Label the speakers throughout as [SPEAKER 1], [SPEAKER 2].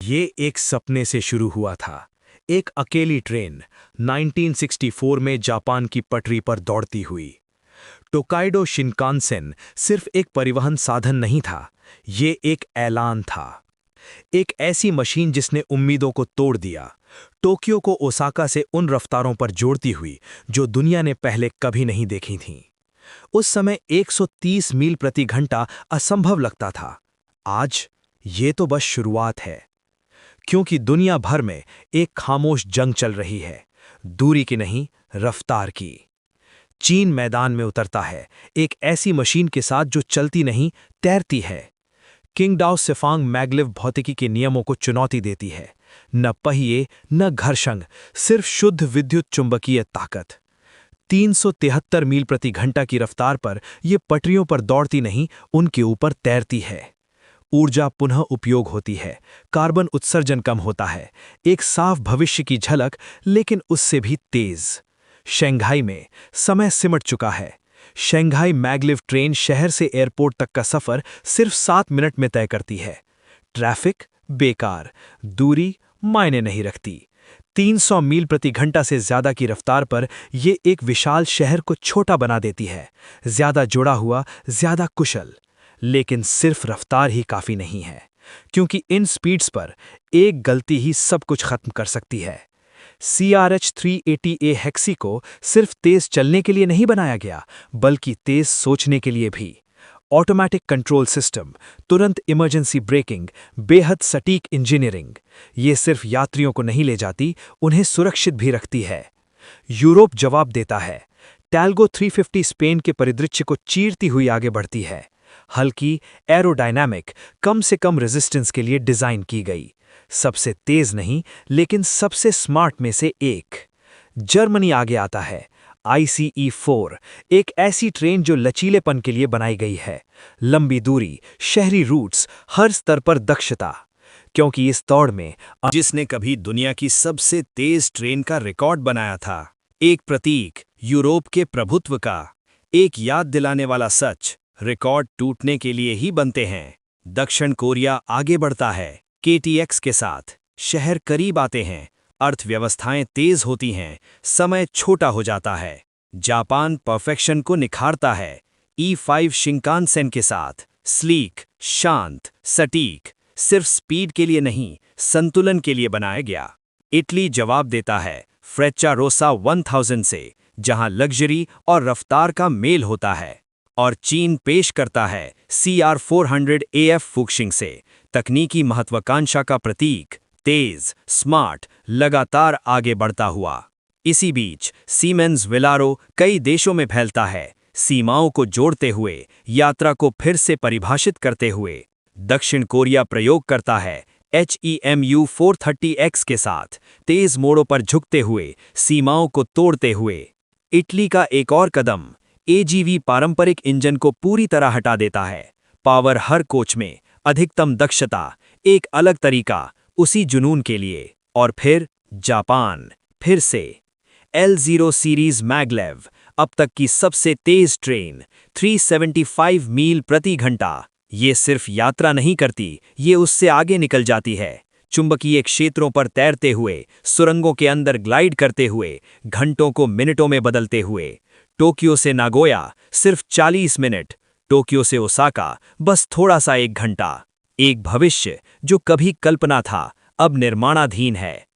[SPEAKER 1] ये एक सपने से शुरू हुआ था। एक अकेली ट्रेन 1964 में जापान की पटरी पर दौड़ती हुई। टोकाइडो शिनकानसेन सिर्फ एक परिवहन साधन नहीं था, ये एक ऐलान था। एक ऐसी मशीन जिसने उम्मीदों को तोड़ दिया, टोक्यो को ओसाका से उन रफ्तारों पर जोड़ती हुई जो दुनिया ने पहले कभी नहीं देखी थीं। उस समय 130 मील प्रति घंटा असंभव लगता था। आज ये तो बस शुरुआत है, क्योंकि दुनिया भर में एक खामोश जंग चल रही है, दूरी की नहीं, रफ्तार की। चीन मैदान में उतरता है, एक ऐसी मशीन के साथ जो चलती नहीं, तैरती है। किंगडाओ सिफांग मैग्लेव भौतिकी के नियमों को चुनौती देती है। न पहिए, न घर्षण, सिर्फ शुद्ध विद्युत चुंबकीय ताकत। 373 मील प्रति घंटा की रफ्तार पर यह पटरियों पर दौड़ती नहीं, उनके ऊपर तैरती है। ऊर्जा पुनः उपयोग होती है, कार्बन उत्सर्जन कम होता है, एक साफ भविष्य की झलक, लेकिन उससे भी तेज। शंघाई में समय सिमट चुका है। शंघाई मैग्लिव ट्रेन शहर से एयरपोर्ट तक का सफर सिर्फ 7 मिनट में तय करती है। ट्रैफिक बेकार, दूरी मायने नहीं रखती। 300 मील प्रति घंटा से ज्यादा की रफ्तार पर यह एक विशाल शहर को छोटा बना देती है, ज्यादा जुड़ा हुआ, ज्यादा कुशल। लेकिन सिर्फ रफ्तार ही काफी नहीं है, क्योंकि इन स्पीड्स पर एक गलती ही सब कुछ खत्म कर सकती है। CRH 380A हेक्सी को सिर्फ तेज चलने के लिए नहीं बनाया गया, बल्कि तेज सोचने के लिए भी। ऑटोमैटिक कंट्रोल सिस्टम, तुरंत इमरजेंसी ब्रेकिंग, बेहद सटीक इंजीनियरिंग, ये सिर्फ यात्रियों को नहीं ले जाती, उन्हें सुरक्षित भी रखती है। यूरोप जवाब देता है। टैल्गो 350 स्पेन के परिदृश्य को चीरती हुई आगे बढ़ती है। हल्की, एरोडायनामिक, कम से कम रेजिस्टेंस के लिए डिजाइन की गई। सबसे तेज नहीं, लेकिन सबसे स्मार्ट में से एक। जर्मनी आगे आता है। ICE-4, एक ऐसी ट्रेन जो लचीलेपन के लिए बनाई गई है। लंबी दूरी, शहरी रूट्स, हर स्तर पर दक्षता। क्योंकि इस दौड़ में जिसने कभी दुनिया की सबसे तेज ट्रेन का रिकॉर्ड बनाया था, एक प्रतीक यूरोप के प्रभुत्व का, एक याद दिलाने वाला सच, रिकॉर्ड टूटने के लिए ही बनते हैं। दक्षिण कोरिया आगे बढ़ता है। KTX के साथ शहर करीब आते हैं, अर्थव्यवस्थाएं तेज होती हैं, समय छोटा हो जाता है। जापान परफेक्शन को निखारता है। E5 शिंकानसेन के साथ स्लीक, शांत, सटीक, सिर्फ स्पीड के लिए नहीं, संतुलन के लिए बनाया गया। इटली जवाब देता है फ्रेच्चारोसा 1000 से, जहां लग्जरी और रफ्तार का मेल होता है। और चीन पेश करता है CR400AF फुक्शिंग से, तकनीकी महत्वाकांक्षा का प्रतीक, तेज, स्मार्ट, लगातार आगे बढ़ता हुआ। इसी बीच सीमेंस विलारो कई देशों में फैलता है, सीमाओं को जोड़ते हुए, यात्रा को फिर से परिभाषित करते हुए। दक्षिण कोरिया प्रयोग करता है HEMU 430X के साथ, तेज मोड़ों पर झुकते हुए, सीमाओं को तोड़ते हुए। इटली का एक और कदम AGV पारंपरिक इंजन को पूरी तरह हटा देता है। पावर हर कोच में, अधिकतम दक्षता, एक अलग तरीका, उसी जुनून के लिए। और फिर जापान, फिर से L0 सीरीज मैग्लेव, अब तक की सबसे तेज ट्रेन, 375 मील प्रति घंटा। ये सिर्फ यात्रा नहीं करती, ये उससे आगे निकल जाती है। चुंबकीय क्षेत्रों पर तैरते हुए, सुरंगों के अंदर ग्लाइड करते हुए, घंटों को मिनटों में बदलते हुए। टोक्यो से नागोया सिर्फ 40 मिनट, टोक्यो से ओसाका बस थोड़ा सा 1 घंटा। एक भविष्य जो कभी कल्पना था, अब निर्माणाधीन है।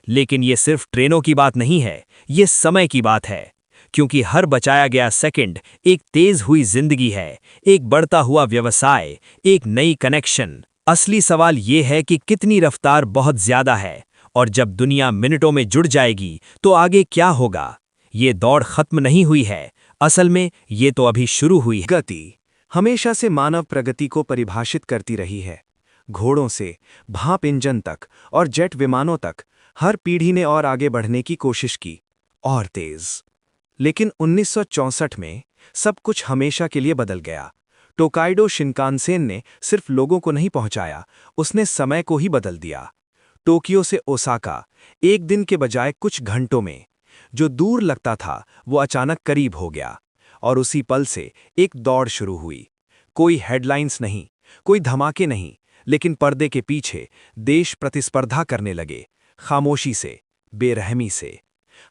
[SPEAKER 1] लेकिन ये सिर्फ ट्रेनों की बात नहीं है, ये समय की बात है। क्योंकि हर बचाया गया सेकंड एक तेज हुई जिंदगी है, एक बढ़ता हुआ व्यवसाय, एक नई कनेक्शन। असली सवाल ये है कि कितनी रफ्तार बहुत ज्यादा है, और जब दुनिया मिनटों में जुड़ जाएगी तो आगे क्या होगा। ये दौड़ खत्म नहीं हुई है, असल में ये तो अभी शुरू हुई है।
[SPEAKER 2] गति हमेशा से मानव प्रगति को परिभाषित करती रही है। घोड़ों से भाप इंजन तक और जेट विमानों तक, हर पीढ़ी ने और आगे बढ़ने की कोशिश की, और तेज। लेकिन 1964 में सब कुछ हमेशा के लिए बदल गया। टोकाइडो शिनकानसेन ने सिर्फ लोगों को नहीं पहुंचाया, उसने समय को ही बदल दिया। टोक्यो से ओसाका, एक दिन के बजाय कुछ घंटों में। जो दूर लगता था वो अचानक करीब हो गया, और उसी पल से एक दौड़ शुरू हुई। कोई हेडलाइंस नहीं, कोई धमाके नहीं, लेकिन पर्दे के पीछे देश प्रतिस्पर्धा करने लगे, खामोशी से, बेरहमी से।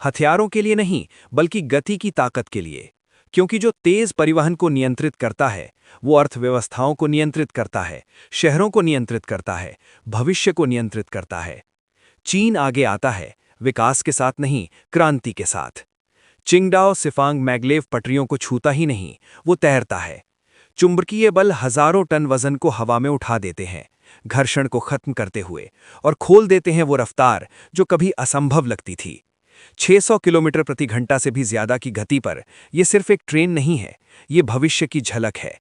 [SPEAKER 2] हथियारों के लिए नहीं, बल्कि गति की ताकत के लिए। क्योंकि जो तेज परिवहन को नियंत्रित करता है, वो अर्थव्यवस्थाओं को नियंत्रित करता है, शहरों को नियंत्रित करता है, भविष्य को नियंत्रित करता है। चीन आगे आता है, विकास के साथ नहीं, क्रांति के साथ। चिंगडाओ सिफांग मैग्लेव पटरियों को छूता ही नहीं, वो तैरता है। चुंबकीय बल हजारों टन वजन को हवा में उठा देते हैं, घर्षण को खत्म करते हुए, और खोल देते हैं वो रफ्तार जो कभी असंभव लगती थी। 600 किलोमीटर प्रति घंटा से भी ज्यादा की गति पर यह सिर्फ एक ट्रेन नहीं है, ये भविष्य की झलक है।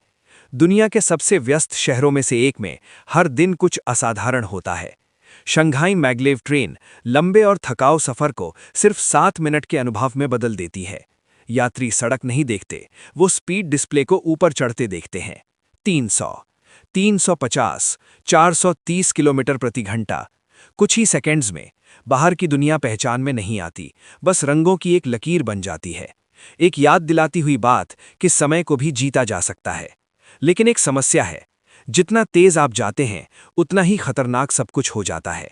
[SPEAKER 2] दुनिया के सबसे व्यस्त शहरों में से एक में हर दिन कुछ असाधारण होता है। शंघाई मैग्लेव ट्रेन लंबे और थकाऊ सफर को सिर्फ 7 मिनट के अनुभव में बदल देती है। यात्री सड़क नहीं देखते, वो स्पीड डिस्प्ले को ऊपर चढ़ते देखते हैं। 300, 350, 430 किलोमीटर प्रति घंटा। कुछ ही सेकंड्स में बाहर की दुनिया पहचान में नहीं आती, बस रंगों की एक लकीर बन जाती है। एक याद दिलाती हुई बात कि समय को भी जीता जा सकता है। लेकिन एक समस्या है, जितना तेज आप जाते हैं उतना ही खतरनाक सब कुछ हो जाता है।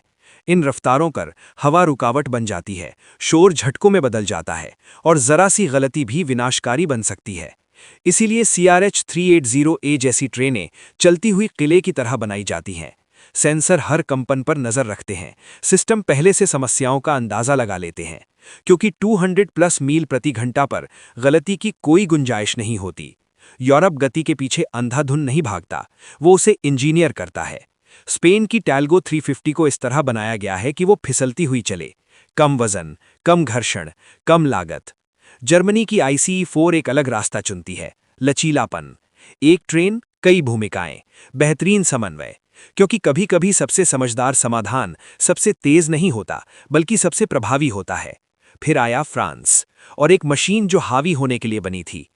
[SPEAKER 2] इन रफ्तारों पर हवा रुकावट बन जाती है, शोर झटकों में बदल जाता है, और जरा सी गलती भी विनाशकारी बन सकती है। इसीलिए CRH 380A जैसी ट्रेनें चलती हुई किले की तरह बनाई जाती हैं। सेंसर हर कंपन पर नजर रखते हैं, सिस्टम पहले से समस्याओं का अंदाजा लगा लेते हैं, क्योंकि 200+ मील प्रति घंटा पर गलती की कोई गुंजाइश नहीं होती। यूरोप गति के पीछे अंधाधुन नहीं भागता, वो उसे इंजीनियर करता है। स्पेन की टैल्गो 350 को इस तरह बनाया गया है कि वो फिसलती हुई चले, कम वजन, कम घर्षण, कम लागत। जर्मनी की ICE-4 एक अलग रास्ता चुनती है, लचीलापन। एक ट्रेन, कई भूमिकाएं, बेहतरीन समन्वय। क्योंकि कभी कभी सबसे समझदार समाधान सबसे तेज नहीं होता, बल्कि सबसे प्रभावी होता है। फिर आया फ्रांस, और एक मशीन जो हावी होने के लिए बनी थी।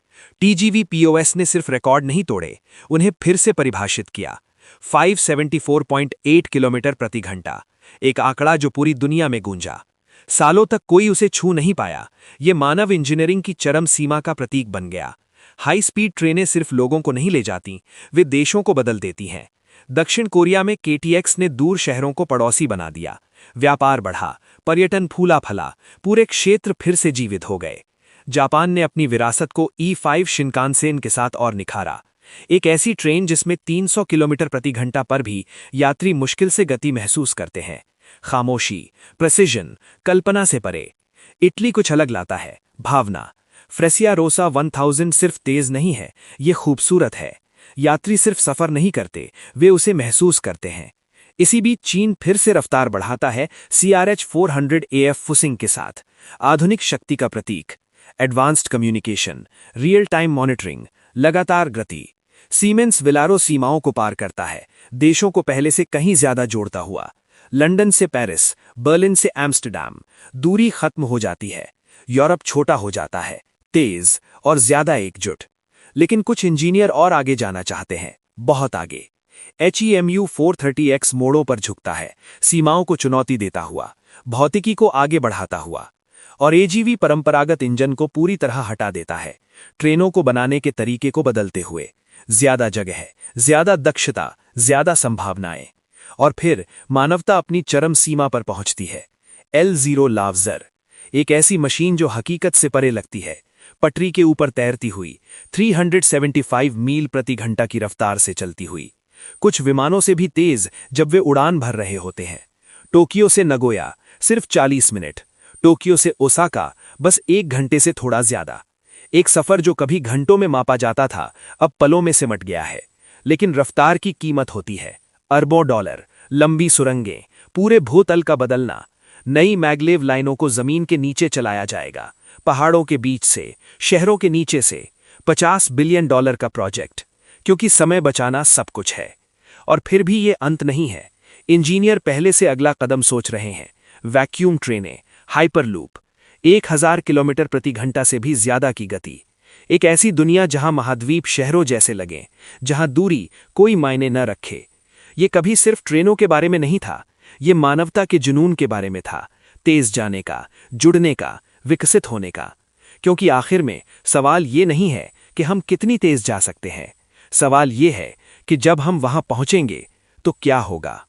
[SPEAKER 2] TGV POS ने सिर्फ रिकॉर्ड नहीं तोड़े, उन्हें फिर से परिभाषित किया। 574.8 किलोमीटर प्रति घंटा, एक आंकड़ा जो पूरी दुनिया में गूंजा। सालों तक कोई उसे छू नहीं पाया। ये मानव इंजीनियरिंग की चरम सीमा का प्रतीक बन गया। हाई स्पीड ट्रेनें सिर्फ लोगों को नहीं ले जाती, वे देशों को बदल देती हैं। दक्षिण कोरिया में KTX ने दूर शहरों को पड़ोसी बना दिया। व्यापार बढ़ा, पर्यटन फूला फला, पूरे क्षेत्र फिर से जीवित हो गए। जापान ने अपनी विरासत को E5 शिनकानसेन के साथ और निखारा। एक ऐसी ट्रेन जिसमें 300 किलोमीटर प्रति घंटा पर भी यात्री मुश्किल से गति महसूस करते हैं। खामोशी, प्रेसिजन, कल्पना से परे। इटली कुछ अलग लाता है, भावना। फ्रेसियारोसा 1000 सिर्फ तेज नहीं है, ये खूबसूरत है। यात्री सिर्फ सफर नहीं करते, वे उसे महसूस करते हैं। इसी बीच चीन फिर से रफ्तार बढ़ाता है CRH 400AF फुसिंग के साथ। आधुनिक शक्ति का प्रतीक, advanced communication, real time monitoring, लगातार गति। सीमेंस विलारो सीमाओं को पार करता है, देशों को पहले से कहीं ज्यादा जोड़ता हुआ। लंदन से पेरिस, बर्लिन से एम्स्टर्डम, दूरी खत्म हो जाती है। यूरोप छोटा हो जाता है, तेज और ज्यादा एकजुट। लेकिन कुछ इंजीनियर और आगे जाना चाहते हैं, बहुत आगे। HEMU 430X मोड़ों पर झुकता है, सीमाओं को चुनौती देता हुआ, भौतिकी को आगे बढ़ाता हुआ। और AGV परंपरागत इंजन को पूरी तरह हटा देता है, ट्रेनों को बनाने के तरीके को बदलते हुए। ज्यादा जगह, ज्यादा दक्षता, ज्यादा संभावनाएं। और फिर मानवता अपनी चरम सीमा पर पहुंचती है। L0 लावजर, एक ऐसी मशीन जो हकीकत से परे लगती है, पटरी के ऊपर तैरती हुई, 375 मील प्रति घंटा की रफ्तार से चलती हुई। कुछ विमानों से भी तेज जब वे उड़ान भर रहे होते हैं। टोक्यो से नगोया सिर्फ 40 मिनट, टोक्यो से ओसाका बस 1 घंटे से थोड़ा ज्यादा। एक सफर जो कभी घंटों में मापा जाता था, अब पलों में सिमट गया है। लेकिन रफ्तार की कीमत होती है अरबों डॉलर, लंबी सुरंगें, पूरे भूतल का बदलना। नई मैग्लेव लाइनों को जमीन के नीचे चलाया जाएगा, पहाड़ों के बीच से, शहरों के नीचे से। $50 बिलियन का प्रोजेक्ट, क्योंकि समय बचाना सब कुछ है। और फिर भी ये अंत नहीं है। इंजीनियर पहले से अगला कदम सोच रहे हैं। वैक्यूम ट्रेनें, हाइपरलूप, 1000 किलोमीटर प्रति घंटा से भी ज्यादा की गति। एक ऐसी दुनिया जहां महाद्वीप शहरों जैसे लगें, जहां दूरी कोई मायने न रखे। ये कभी सिर्फ ट्रेनों के बारे में नहीं था, ये मानवता के जुनून के बारे में था, तेज जाने का, जुड़ने का, विकसित होने का। क्योंकि आखिर में सवाल ये नहीं है कि हम कितनी तेज जा सकते हैं, सवाल ये है कि जब हम वहां पहुंचेंगे तो क्या होगा?